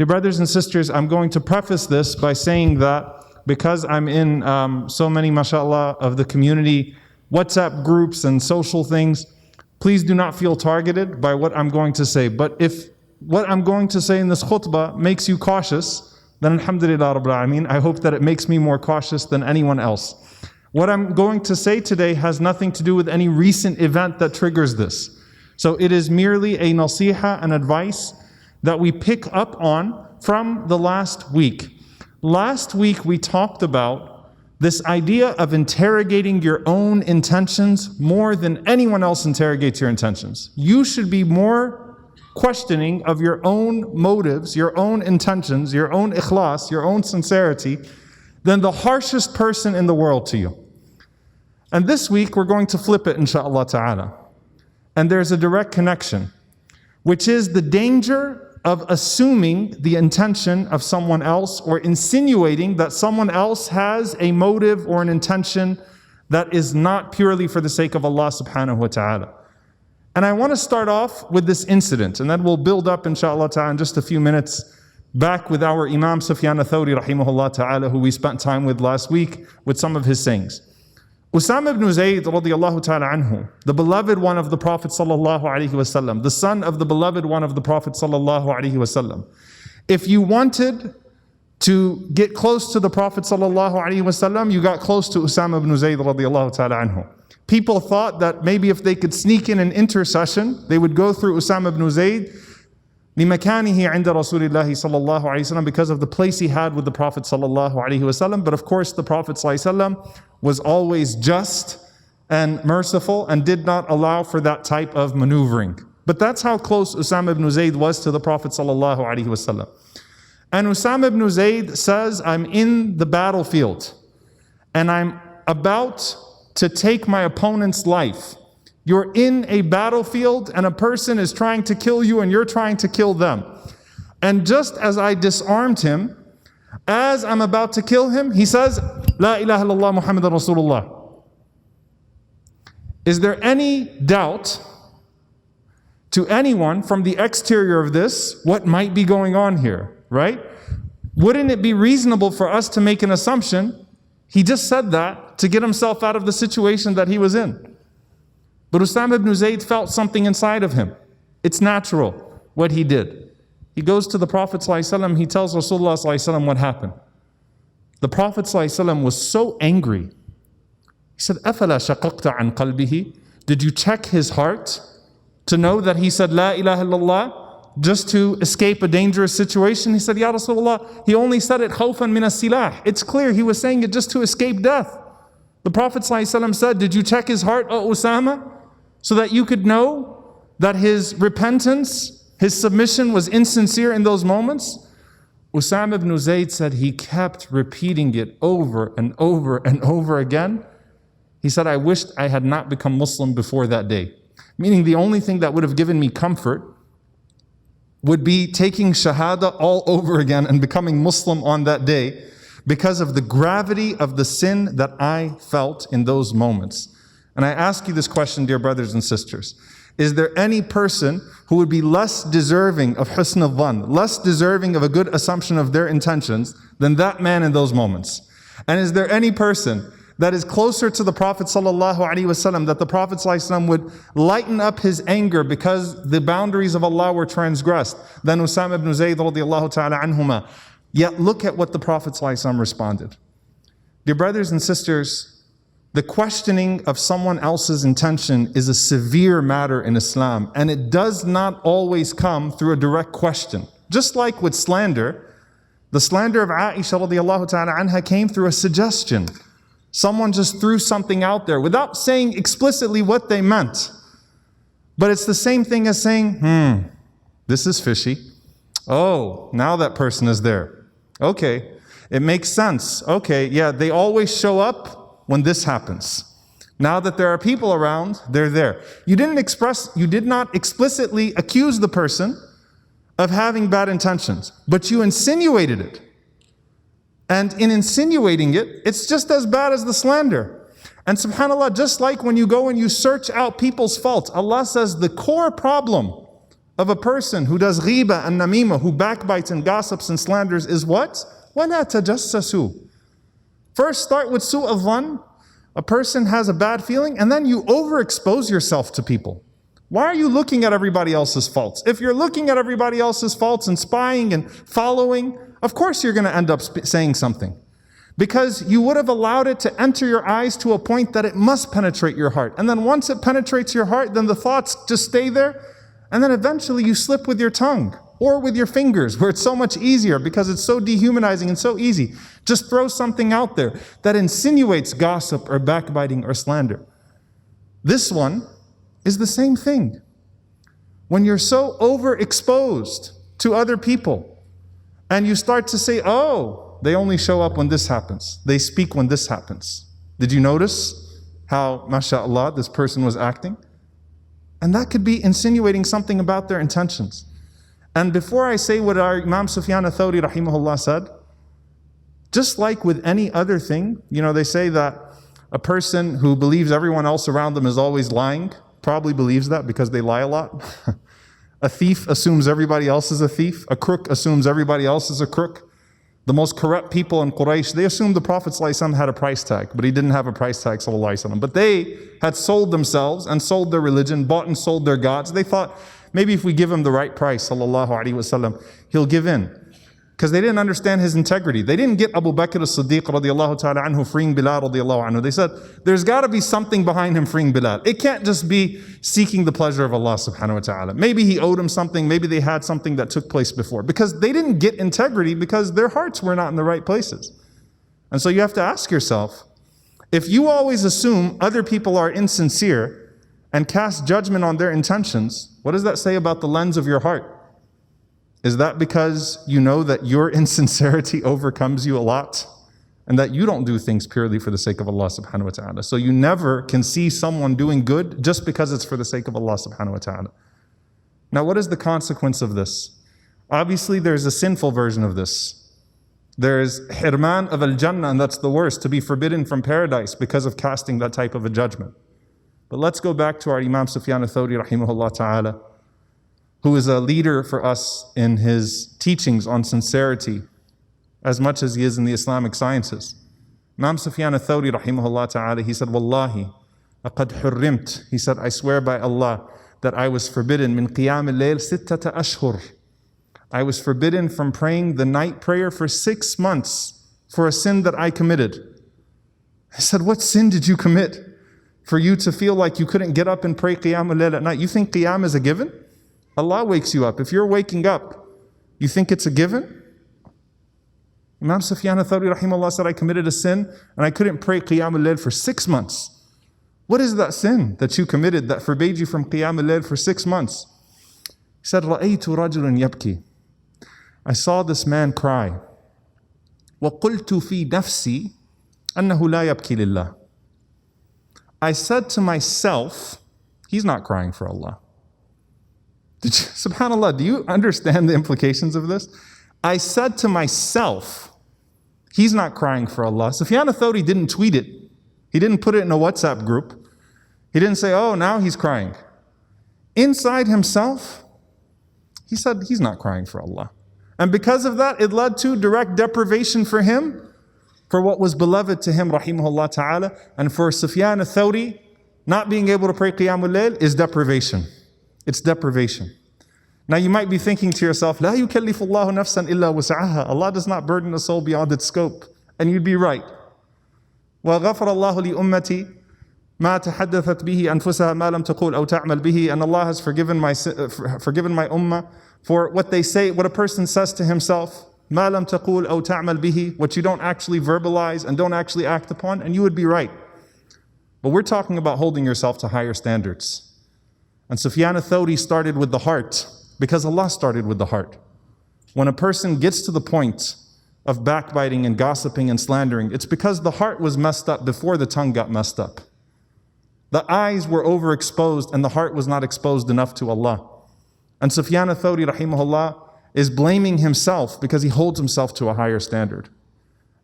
Dear brothers and sisters, I'm going to preface this by saying that because I'm in so many, mashallah, of the community WhatsApp groups and social things, please do not feel targeted by what I'm going to say. But if what I'm going to say in this khutbah makes you cautious, then alhamdulillah rabbil alameen, I hope that it makes me more cautious than anyone else. What I'm going to say today has nothing to do with any recent event that triggers this. So it is merely a nasiha, an advice that we pick up on from the last week. Last week we talked about this idea of interrogating your own intentions more than anyone else interrogates your intentions. You should be more questioning of your own motives, your own intentions, your own ikhlas, your own sincerity, than the harshest person in the world to you. And this week we're going to flip it, inshaAllah ta'ala. And there's a direct connection, which is the danger of assuming the intention of someone else or insinuating that someone else has a motive or an intention that is not purely for the sake of Allah subhanahu wa ta'ala. And I want to start off with this incident, and then we'll build up, inshaAllah ta'ala, in just a few minutes back with our Imam Sufyan al-Thawri rahimahullah ta'ala, who we spent time with last week with some of his sayings. Usama ibn Zayd radiyallahu ta'ala anhu, the beloved one of the Prophet sallallahu alaihi wasallam, the son of the beloved one of the Prophet sallallahu alaihi wasallam. If you wanted to get close to the Prophet sallallahu alaihi wasallam, you got close to Usama ibn Zayd radiyallahu ta'ala anhu. People thought that maybe if they could sneak in an intercession, they would go through Usama ibn Zayd لِمَكَانِهِ عِنْدَ رَسُولِ اللَّهِ صَلَّى اللَّهُ عَلَيْهِ وسلم, because of the place he had with the Prophet sallallahu alaihi wasallam. But of course the Prophet sallallahu alaihi wasallam was always just and merciful and did not allow for that type of maneuvering. But that's how close Usama ibn Zayd was to the Prophet sallallahu alaihi wasallam. And Usama ibn Zayd says, I'm in the battlefield and I'm about to take my opponent's life. You're in a battlefield and a person is trying to kill you and you're trying to kill them. And just as I disarmed him, as I'm about to kill him, he says, La ilaha illallah Muhammadan Rasulullah. Is there any doubt to anyone from the exterior of this what might be going on here, right? Wouldn't it be reasonable for us to make an assumption he just said that to get himself out of the situation that he was in? But Usama ibn Zayd felt something inside of him. It's natural what he did. He goes to the Prophet ﷺ, he tells Rasulullah ﷺ what happened. The Prophet ﷺ was so angry. He said, أَفَلَا شَقَقْتَ عَنْ قَلْبِهِ? Did you check his heart to know that he said La ilaha illallah just to escape a dangerous situation? He said, Ya Rasulullah, he only said it khawfan min as-silah. It's clear he was saying it just to escape death. The Prophet ﷺ said, did you check his heart, O Usama? So that you could know that his repentance, his submission was insincere in those moments? Usama ibn Zayd said he kept repeating it over and over and over again. He said, I wished I had not become Muslim before that day. Meaning the only thing that would have given me comfort would be taking shahada all over again and becoming Muslim on that day because of the gravity of the sin that I felt in those moments. And I ask you this question, dear brothers and sisters. Is there any person who would be less deserving of husn al-dhan, less deserving of a good assumption of their intentions than that man in those moments? And is there any person that is closer to the Prophet sallallahu alaihi wasallam, that the Prophet sallallahu alaihi wasallam would lighten up his anger because the boundaries of Allah were transgressed than Usama ibn Zayd radiyallahu ta'ala anhuma? Yet look at what the Prophet sallallahu alaihi wasallam responded. Dear brothers and sisters, the questioning of someone else's intention is a severe matter in Islam, and it does not always come through a direct question. Just like with slander, the slander of Aisha radiyallahu ta'ala anha came through a suggestion. Someone just threw something out there without saying explicitly what they meant. But it's the same thing as saying, this is fishy. Oh, now that person is there. Okay, it makes sense. Okay, yeah, they always show up when this happens. Now that there are people around, they're there. You did not explicitly accuse the person of having bad intentions, but you insinuated it. And in insinuating it, it's just as bad as the slander. And subhanAllah, just like when you go and you search out people's faults, Allah says the core problem of a person who does ghiba and namima, who backbites and gossips and slanders is what? وَلَا تَجَسَّسُوا. First start with su'u dhann. A person has a bad feeling and then you overexpose yourself to people. Why are you looking at everybody else's faults? If you're looking at everybody else's faults and spying and following, of course you're going to end up saying something. Because you would have allowed it to enter your eyes to a point that it must penetrate your heart. And then once it penetrates your heart, then the thoughts just stay there. And then eventually you slip with your tongue or with your fingers, where it's so much easier because it's so dehumanizing and so easy. Just throw something out there that insinuates gossip or backbiting or slander. This one is the same thing. When you're so overexposed to other people and you start to say, oh, they only show up when this happens. They speak when this happens. Did you notice how, mashallah, this person was acting? And that could be insinuating something about their intentions. And before I say what our Imam Sufyan al-Thawri rahimahullah said, just like with any other thing, they say that a person who believes everyone else around them is always lying, probably believes that because they lie a lot. A thief assumes everybody else is a thief. A crook assumes everybody else is a crook. The most corrupt people in Quraysh, they assumed the Prophet ﷺ had a price tag, but he didn't have a price tag, ﷺ. But they had sold themselves and sold their religion, bought and sold their gods. They thought, maybe if we give him the right price, ﷺ, he'll give in. Because they didn't understand his integrity. They didn't get Abu Bakr as-Siddiq radiallahu ta'ala anhu freeing Bilal radiallahu anhu. They said, there's got to be something behind him freeing Bilal. It can't just be seeking the pleasure of Allah subhanahu wa ta'ala. Maybe he owed him something, maybe they had something that took place before. Because they didn't get integrity because their hearts were not in the right places. And so you have to ask yourself, if you always assume other people are insincere and cast judgment on their intentions, what does that say about the lens of your heart? Is that because you know that your insincerity overcomes you a lot and that you don't do things purely for the sake of Allah subhanahu wa ta'ala? So you never can see someone doing good just because it's for the sake of Allah subhanahu wa ta'ala. Now, what is the consequence of this? Obviously, there's a sinful version of this. There is hirman of al-jannah, and that's the worst, to be forbidden from paradise because of casting that type of a judgment. But let's go back to our Imam Sufyan al-Thawri rahimahullah ta'ala, who is a leader for us in his teachings on sincerity, as much as he is in the Islamic sciences. Imam Sufyan al-Thawri rahimahullah ta'ala, he said, Wallahi, laqad hurrimt. He said, I swear by Allah that I was forbidden min Qiyam al-Layl sittata ashhur. I was forbidden from praying the night prayer for 6 months for a sin that I committed. I said, what sin did you commit for you to feel like you couldn't get up and pray Qiyam al-Layl at night? You think Qiyam is a given? Allah wakes you up. If you're waking up, you think it's a given? Imam Sufyan al-Thawri rahimahullah said, I committed a sin and I couldn't pray Qiyam al-Layl for 6 months. What is that sin that you committed that forbade you from Qiyam al-Layl for 6 months? He said, رَأَيْتُ رَجُلًا يَبْكِي. I saw this man cry. وَقُلْتُ فِي نَفْسِي أَنَّهُ لَا يَبْكِي لِلَّهِ. I said to myself, he's not crying for Allah. SubhanAllah, do you understand the implications of this? I said to myself, he's not crying for Allah. Sufyan al-Thawri didn't tweet it. He didn't put it in a WhatsApp group. He didn't say, oh, now he's crying. Inside himself, he said he's not crying for Allah. And because of that, it led to direct deprivation for him, for what was beloved to him, rahimahullah ta'ala. And for Sufyan al-Thawri, not being able to pray Qiyam al-Layl is deprivation. It's deprivation. Now you might be thinking to yourself, لا يكلف الله نفسا إلا وسعها. Allah does not burden a soul beyond its scope. And you'd be right. وغفر الله لأمتي ما تحدثت به أنفسها ما لم تقول أو تعمل به. And Allah has forgiven my ummah for what they say, what a person says to himself, ما لم تقول أو تعمل به, what you don't actually verbalize and don't actually act upon, and you would be right. But we're talking about holding yourself to higher standards. And Sufyan al-Thawri started with the heart, because Allah started with the heart. When a person gets to the point of backbiting and gossiping and slandering, it's because the heart was messed up before the tongue got messed up. The eyes were overexposed and the heart was not exposed enough to Allah. And Sufyan al-Thawri rahimahullah is blaming himself because he holds himself to a higher standard.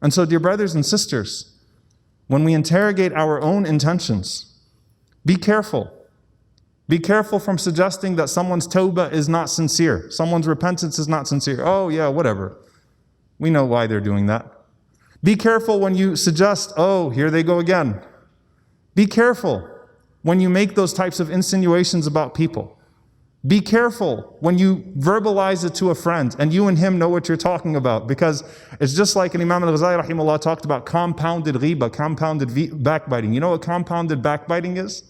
And so, dear brothers and sisters, when we interrogate our own intentions, be careful. Be careful from suggesting that someone's tawbah is not sincere. Someone's repentance is not sincere. Oh yeah, whatever. We know why they're doing that. Be careful when you suggest, oh, here they go again. Be careful when you make those types of insinuations about people. Be careful when you verbalize it to a friend and you and him know what you're talking about, because it's just like an Imam al-Ghazali rahimahullah talked about compounded ghiba, compounded backbiting. You know what compounded backbiting is?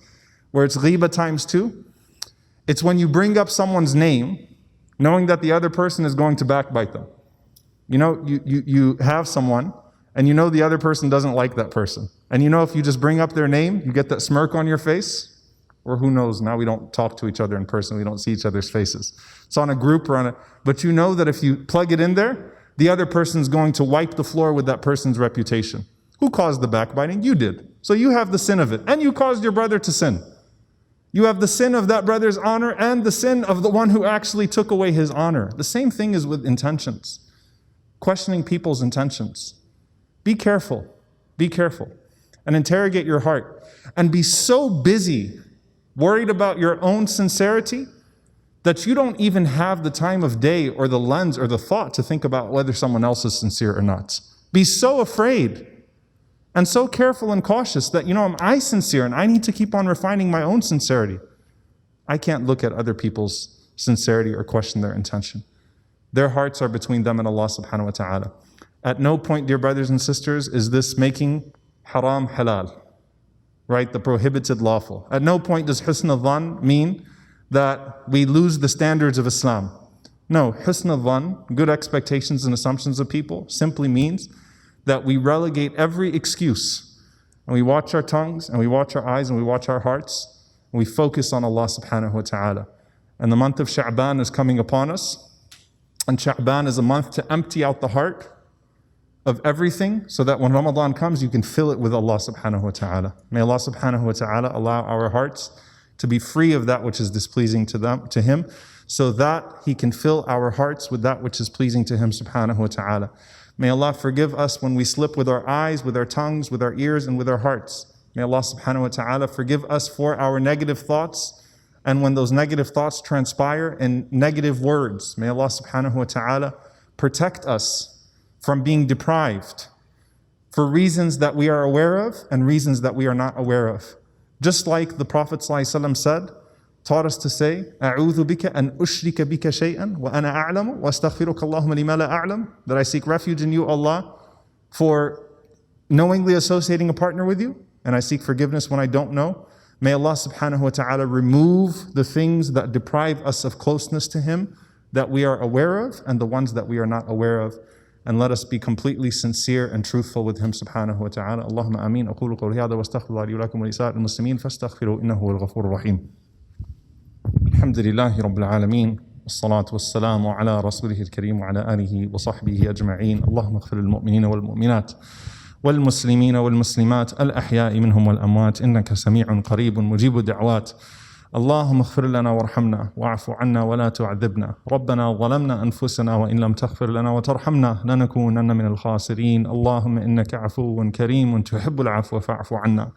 Where it's ghiba times 2? It's when you bring up someone's name knowing that the other person is going to backbite them. You know, you have someone and you know the other person doesn't like that person. And you know if you just bring up their name, you get that smirk on your face. Or who knows, now we don't talk to each other in person, we don't see each other's faces. It's on a group or on a, but you know that if you plug it in there, the other person's going to wipe the floor with that person's reputation. Who caused the backbiting? You did. So you have the sin of it. And you caused your brother to sin. You have the sin of that brother's honor and the sin of the one who actually took away his honor. The same thing is with intentions. Questioning people's intentions. Be careful. Be careful. And interrogate your heart. And be so busy worried about your own sincerity that you don't even have the time of day or the lens or the thought to think about whether someone else is sincere or not. Be so afraid and so careful and cautious that, am I sincere and I need to keep on refining my own sincerity. I can't look at other people's sincerity or question their intention. Their hearts are between them and Allah subhanahu wa ta'ala. At no point, dear brothers and sisters, is this making haram halal. Right, the prohibited lawful. At no point does husn al-dhan mean that we lose the standards of Islam. No, husn al-dhan, good expectations and assumptions of people, simply means that we relegate every excuse and we watch our tongues and we watch our eyes and we watch our hearts and we focus on Allah subhanahu wa ta'ala. And the month of Sha'ban is coming upon us, and Sha'ban is a month to empty out the heart of everything, so that when Ramadan comes, you can fill it with Allah subhanahu wa ta'ala. May Allah subhanahu wa ta'ala allow our hearts to be free of that which is displeasing to Him, so that He can fill our hearts with that which is pleasing to Him subhanahu wa ta'ala. May Allah forgive us when we slip with our eyes, with our tongues, with our ears, and with our hearts. May Allah subhanahu wa ta'ala forgive us for our negative thoughts, and when those negative thoughts transpire in negative words. May Allah subhanahu wa ta'ala protect us from being deprived for reasons that we are aware of and reasons that we are not aware of. Just like the Prophet ﷺ said, taught us to say, أعوذ بك أن أشرك بك شيئا وأنا أعلم وأستغفرك اللهم لما لا أعلم, that I seek refuge in you, Allah, for knowingly associating a partner with you, and I seek forgiveness when I don't know. May Allah subhanahu wa ta'ala remove the things that deprive us of closeness to Him that we are aware of and the ones that we are not aware of. And let us be completely sincere and truthful with Him subhanahu wa ta'ala. Allahumma ameen. أقول قولي هذا واستغفر الله لي ولكم ولسائر المسلمين فاستغفروه إنه هو الغفور الرحيم. الحمد لله رب العالمين والصلاة والسلام على رسوله الكريم وعلى آله وصحبه أجمعين. اللهم اغفر للمؤمنين والمؤمنات والمسلمين والمسلمات الأحياء منهم والأموات إنك سميع قريب مجيب الدعوات. اللهم اغفر لنا وارحمنا واعف عنا ولا تعذبنا. ربنا ظلمنا أنفسنا وإن لم تغفر لنا وترحمنا لنكونن من الخاسرين. اللهم إنك عفو كريم تحب العفو فاعف عنا.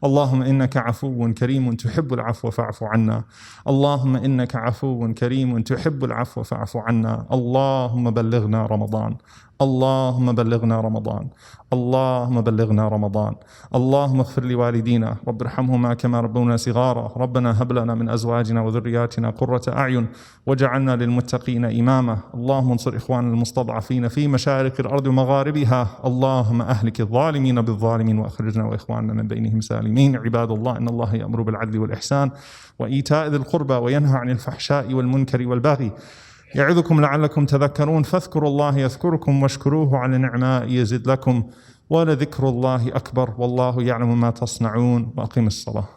اللهم إنك عفو كريم تحب العفو فاعف عنا. اللهم إنك عفو كريم تحب العفو فاعف عنا. اللهم بلغنا رمضان. اللهم بلغنا رمضان. اللهم بلغنا رمضان. اللهم اغفر لوالدينا رب ارحمهما كما ربونا صغارا. ربنا هب لنا من أزواجنا وذرياتنا قرة أعين واجعلنا للمتقين إماما. اللهم انصر إخواننا المستضعفين في مشارق الأرض ومغاربها. اللهم أهلك الظالمين بالظالمين وأخرجنا وإخواننا من بينهم سالمين. عباد الله إن الله يأمر بالعدل والإحسان وإيتاء ذي القربى وينهى عن الفحشاء والمنكر والبغي يعظكم لعلكم تذكرون. فاذكروا الله يذكركم واشكروه على نعمائه يزد لكم ولذكر الله أكبر والله يعلم ما تصنعون. وأقم الصلاة.